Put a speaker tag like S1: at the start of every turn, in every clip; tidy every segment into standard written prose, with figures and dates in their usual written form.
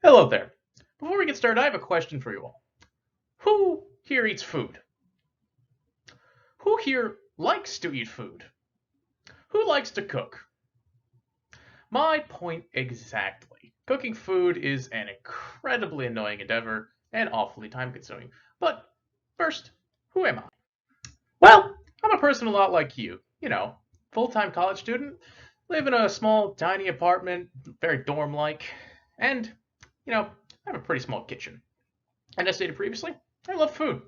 S1: Hello there. Before we get started, I have a question for you all. Who here eats food? Who here likes to eat food? Who likes to cook? My point exactly. Cooking food is an incredibly annoying endeavor and awfully time consuming. But first, who am I? Well, I'm a person a lot like you. Full-time college student, live in a small, tiny apartment, very dorm-like, and, I have a pretty small kitchen. And as stated previously, I love food,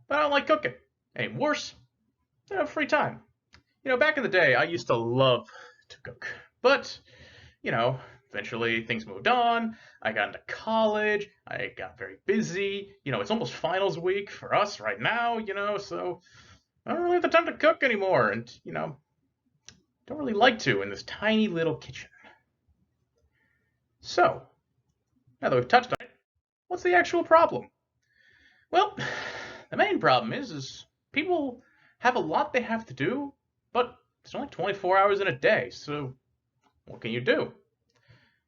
S1: but I don't like cooking. And worse, I don't have free time. Back in the day, I used to love to cook. But, eventually things moved on. I got into college. I got very busy. It's almost finals week for us right now, so I don't really have the time to cook anymore. And, don't really like to in this tiny little kitchen. So, now that we've touched on it, what's the actual problem? Well, the main problem is people have a lot they have to do, but it's only 24 hours in a day, so what can you do?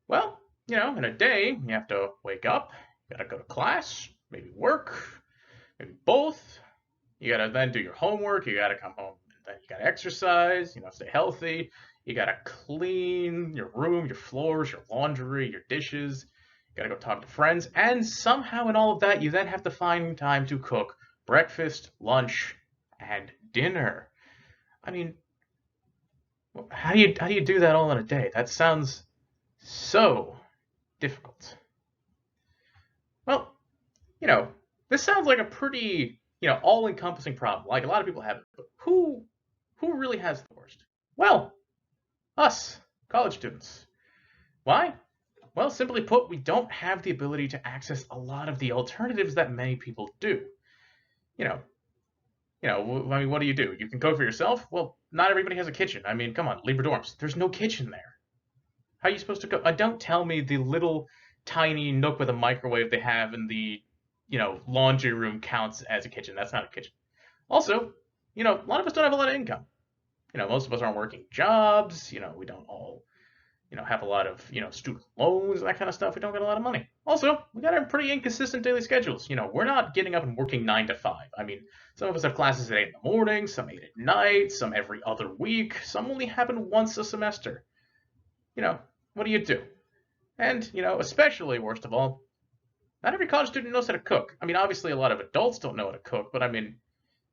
S1: Well, in a day, you have to wake up, you gotta go to class, maybe work, maybe both. You gotta then do your homework, you gotta come home, and then you gotta exercise, stay healthy. You gotta clean your room, your floors, your laundry, your dishes. You gotta go talk to friends, and somehow in all of that, you then have to find time to cook breakfast, lunch, and dinner. I mean, how do you do that all in a day? That sounds so difficult. Well, you know, this sounds like a pretty, all-encompassing problem. Like a lot of people have it, but who really has the worst? Well, us, college students. Why? Well, simply put, we don't have the ability to access a lot of the alternatives that many people do. You know, I mean, what do? You can cook for yourself? Well, not everybody has a kitchen. I mean, come on, Libra dorms. There's no kitchen there. How are you supposed to cook? Don't tell me the little tiny nook with a microwave they have in the, laundry room counts as a kitchen. That's not a kitchen. Also, a lot of us don't have a lot of income. Most of us aren't working jobs. We don't all, have a lot of, student loans, that kind of stuff. We don't get a lot of money. Also, we got our pretty inconsistent daily schedules. We're not getting up and working 9 to 5. I mean, some of us have classes at 8 in the morning, some 8 at night, some every other week, some only happen once a semester. What do you do? And, especially worst of all, not every college student knows how to cook. I mean, obviously a lot of adults don't know how to cook, but I mean,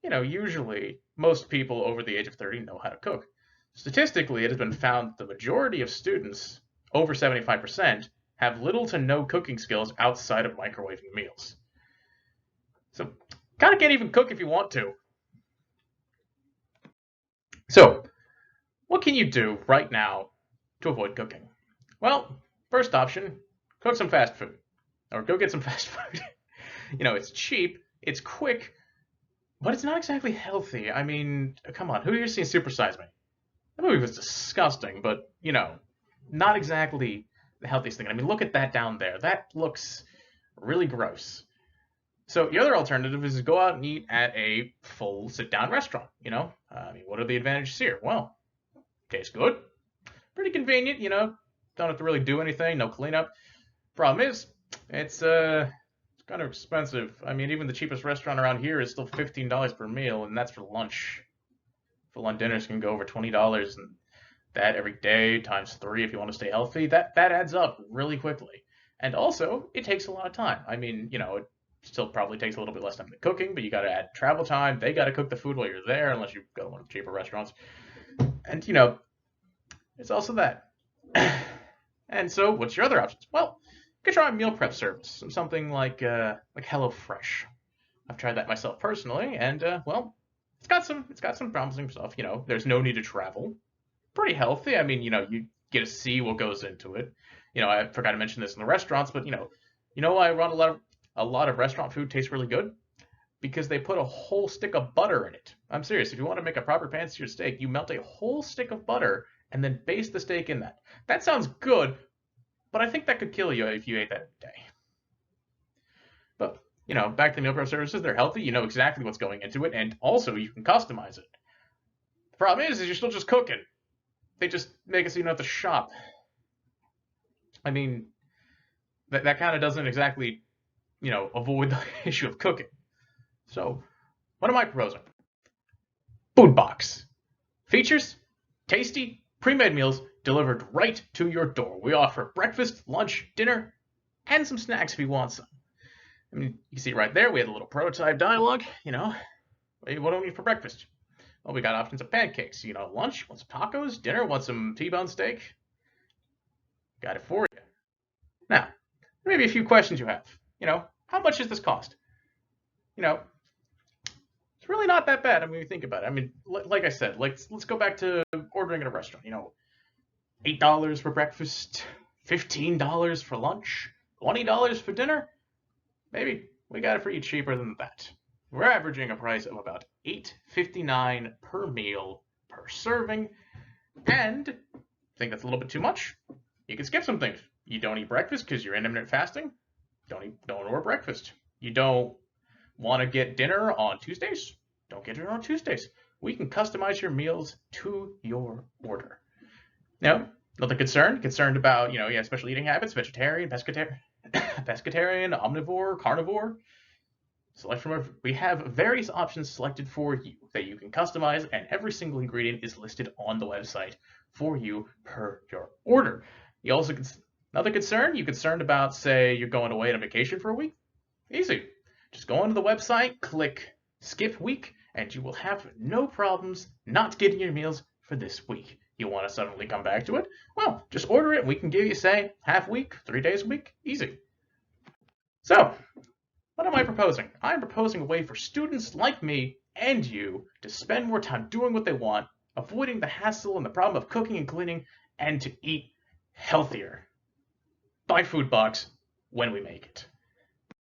S1: usually most people over the age of 30 know how to cook. Statistically, it has been found that the majority of students, over 75%, have little to no cooking skills outside of microwaving meals. So, kind of can't even cook if you want to. So, what can you do right now to avoid cooking? Well, first option, cook some fast food. Or go get some fast food. It's cheap, it's quick, but it's not exactly healthy. I mean, come on, who here seen Super Size Me? That movie was disgusting, but, not exactly the healthiest thing. I mean, look at that down there. That looks really gross. So the other alternative is to go out and eat at a full sit-down restaurant, I mean, what are the advantages here? Well, tastes good, pretty convenient, don't have to really do anything, no cleanup. Problem is, it's kind of expensive. I mean, even the cheapest restaurant around here is still $15 per meal, and that's for lunch. Full-on dinners can go over $20, and that every day times 3 if you want to stay healthy. That adds up really quickly. And also, it takes a lot of time. I mean, it still probably takes a little bit less time than cooking, but you got to add travel time. They got to cook the food while you're there, unless you go to one of the cheaper restaurants. And it's also that. And so, what's your other options? Well, you could try a meal prep service, something like HelloFresh. I've tried that myself personally, and well, it's got some promising stuff. There's no need to travel. Pretty healthy. I mean, you get to see what goes into it. I forgot to mention this in the restaurants, but why a lot of restaurant food tastes really good? Because they put a whole stick of butter in it. I'm serious. If you want to make a proper pan-seared steak, you melt a whole stick of butter and then baste the steak in that. That sounds good, but I think that could kill you if you ate that every day. But, back to the meal prep services, they're healthy, you know exactly what's going into it, and also you can customize it. The problem is you're still just cooking. They just make it so you don't have to shop. I mean, that kind of doesn't exactly, avoid the issue of cooking. So, what am I proposing? FoodBOX. Features: tasty, pre-made meals delivered right to your door. We offer breakfast, lunch, dinner, and some snacks if you want some. I mean, you can see right there, we had a little prototype dialogue. Hey, what do we need for breakfast? Well, we got options of pancakes. Lunch, want some tacos? Dinner, want some T-bone steak? Got it for you. Now, maybe a few questions you have. How much does this cost? You know, it's really not that bad. I mean, when you think about it. I mean, like I said, let's go back to ordering at a restaurant. $8 for breakfast, $15 for lunch, $20 for dinner. Maybe we got it for you cheaper than that. We're averaging a price of about $8.59 per meal per serving, and think that's a little bit too much? You can skip some things. You don't eat breakfast because you're intermittent fasting. Don't order breakfast. You don't want to get dinner on Tuesdays? Don't get dinner on Tuesdays. We can customize your meals to your order. Nothing concerned about, special eating habits, vegetarian, pescatarian, omnivore, carnivore. We have various options selected for you that you can customize, and every single ingredient is listed on the website for you per your order. You also another concern, you concerned about, say, you're going away on vacation for a week? Easy. Just go onto the website, click skip week, and you will have no problems not getting your meals for this week. You want to suddenly come back to it? Well, just order it. We can give you, say, half week, 3 days a week. Easy. So, what am I proposing? I'm proposing a way for students like me and you to spend more time doing what they want, avoiding the hassle and the problem of cooking and cleaning, and to eat healthier. Buy FoodBOX when we make it.